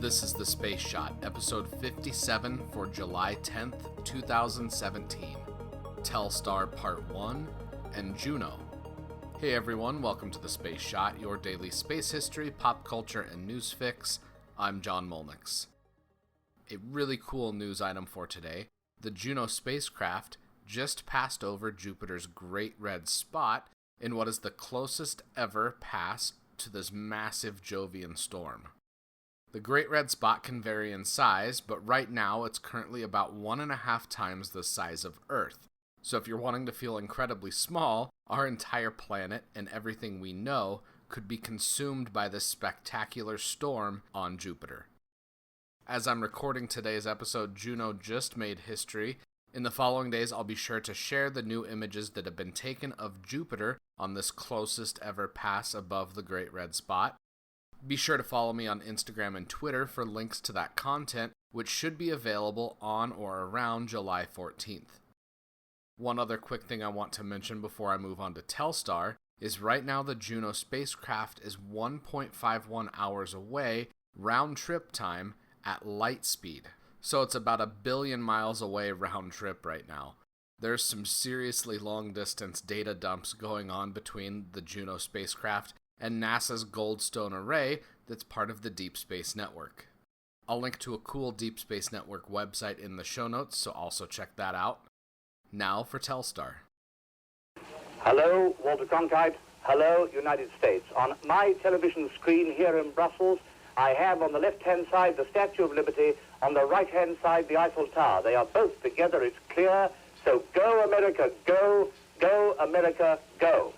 This is The Space Shot, episode 57 for July 10th, 2017. Telstar Part 1 and Juno. Hey everyone, welcome to The Space Shot, your daily space history, pop culture, and news fix. I'm John Molnix. A really cool news item for today. The Juno spacecraft just passed over Jupiter's Great Red Spot in what is the closest ever pass to this massive Jovian storm. The Great Red Spot can vary in size, but right now it's currently about 1.5 times the size of Earth. So if you're wanting to feel incredibly small, our entire planet and everything we know could be consumed by this spectacular storm on Jupiter. As I'm recording today's episode, Juno just made history. In the following days, I'll be sure to share the new images that have been taken of Jupiter on this closest ever pass above the Great Red Spot. Be sure to follow me on Instagram and Twitter for links to that content, which should be available on or around July 14th. One other quick thing I want to mention before I move on to Telstar is right now the Juno spacecraft is 1.51 hours away, round trip time, at light speed. So it's about 1 billion miles away round trip right now. There's some seriously long distance data dumps going on between the Juno spacecraft and NASA's Goldstone array that's part of the Deep Space Network. I'll link to a cool Deep Space Network website in the show notes, so also check that out. Now for Telstar. Hello, Walter Cronkite. Hello, United States. On my television screen here in Brussels, I have on the left-hand side the Statue of Liberty, on the right-hand side the Eiffel Tower. They are both together, it's clear. So go, America, go. Go, America, go.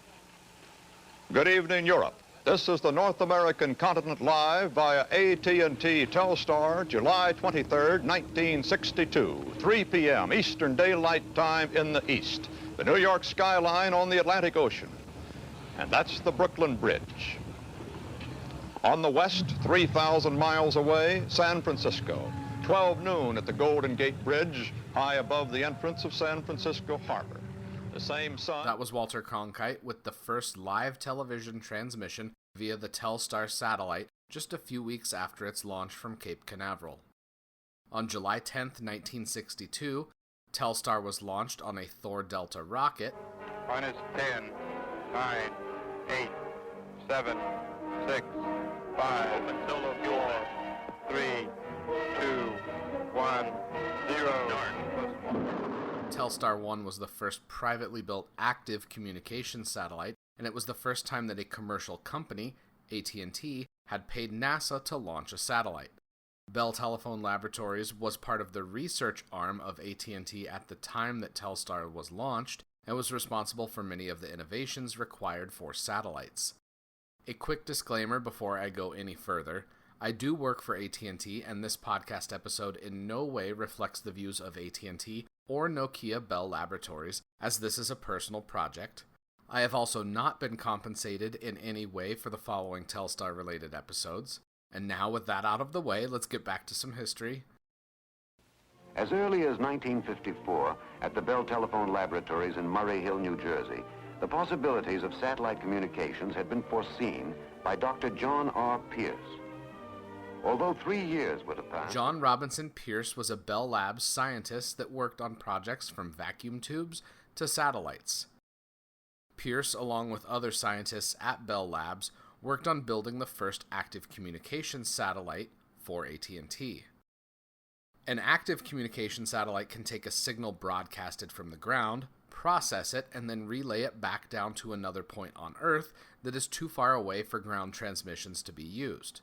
Good evening, Europe. This is the North American continent live via AT&T Telstar, July 23rd, 1962, 3 p.m. Eastern Daylight Time in the east. The New York skyline on the Atlantic Ocean. And that's the Brooklyn Bridge. On the west, 3,000 miles away, San Francisco. 12 noon at the Golden Gate Bridge, high above the entrance of San Francisco Harbor. The same sun. That was Walter Cronkite with the first live television transmission via the Telstar satellite just a few weeks after its launch from Cape Canaveral. On July 10th, 1962, Telstar was launched on a Thor Delta rocket. Minus 10, 9, 8, 7, 6, 5, solo fuel, 3, 2, 1, 0. Telstar 1 was the first privately built active communications satellite, and it was the first time that a commercial company, AT&T, had paid NASA to launch a satellite. Bell Telephone Laboratories was part of the research arm of AT&T at the time that Telstar was launched, and was responsible for many of the innovations required for satellites. A quick disclaimer before I go any further. I do work for AT&T, and this podcast episode in no way reflects the views of AT&T or Nokia Bell Laboratories, as this is a personal project. I have also not been compensated in any way for the following Telstar-related episodes. And now with that out of the way, let's get back to some history. As early as 1954, at the Bell Telephone Laboratories in Murray Hill, New Jersey, the possibilities of satellite communications had been foreseen by Dr. John R. Pierce. Although 3 years would have passed. John Robinson Pierce was a Bell Labs scientist that worked on projects from vacuum tubes to satellites. Pierce, along with other scientists at Bell Labs, worked on building the first active communications satellite for AT&T. An active communication satellite can take a signal broadcasted from the ground, process it, and then relay it back down to another point on Earth that is too far away for ground transmissions to be used.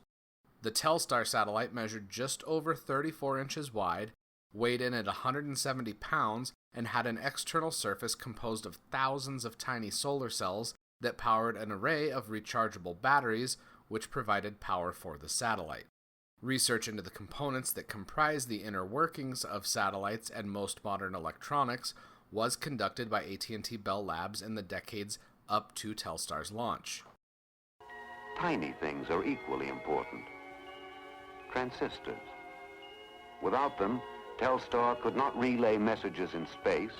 The Telstar satellite measured just over 34 inches wide, weighed in at 170 pounds, and had an external surface composed of thousands of tiny solar cells that powered an array of rechargeable batteries, which provided power for the satellite. Research into the components that comprise the inner workings of satellites and most modern electronics was conducted by AT&T Bell Labs in the decades up to Telstar's launch. Tiny things are equally important. Transistors. Without them, Telstar could not relay messages in space,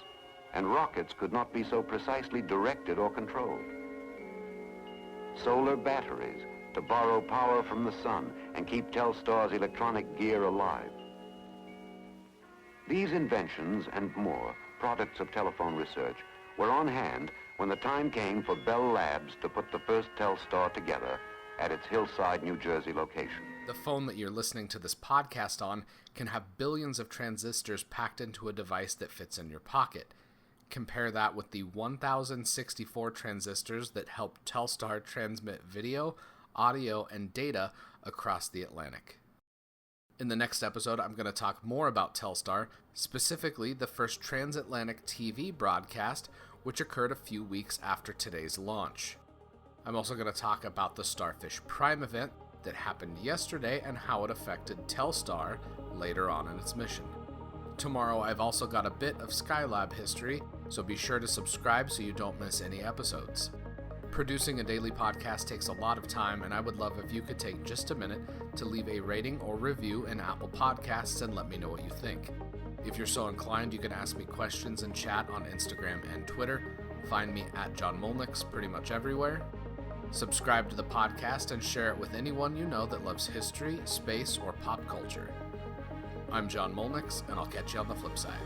and rockets could not be so precisely directed or controlled. Solar batteries to borrow power from the sun and keep Telstar's electronic gear alive. These inventions and more, products of telephone research, were on hand when the time came for Bell Labs to put the first Telstar together at its Hillside, New Jersey location. The phone that you're listening to this podcast on can have billions of transistors packed into a device that fits in your pocket. Compare that with the 1,064 transistors that help Telstar transmit video, audio, and data across the Atlantic. In the next episode, I'm going to talk more about Telstar, specifically the first transatlantic TV broadcast, which occurred a few weeks after today's launch. I'm also going to talk about the Starfish Prime event that happened yesterday and how it affected Telstar later on in its mission. Tomorrow, I've also got a bit of Skylab history, so be sure to subscribe so you don't miss any episodes. Producing a daily podcast takes a lot of time, and I would love if you could take just a minute to leave a rating or review in Apple Podcasts and let me know what you think. If you're so inclined, you can ask me questions in chat on Instagram and Twitter. Find me at John Molnix pretty much everywhere. Subscribe to the podcast and share it with anyone you know that loves history, space, or pop culture. I'm John Molnix, and I'll catch you on the flip side.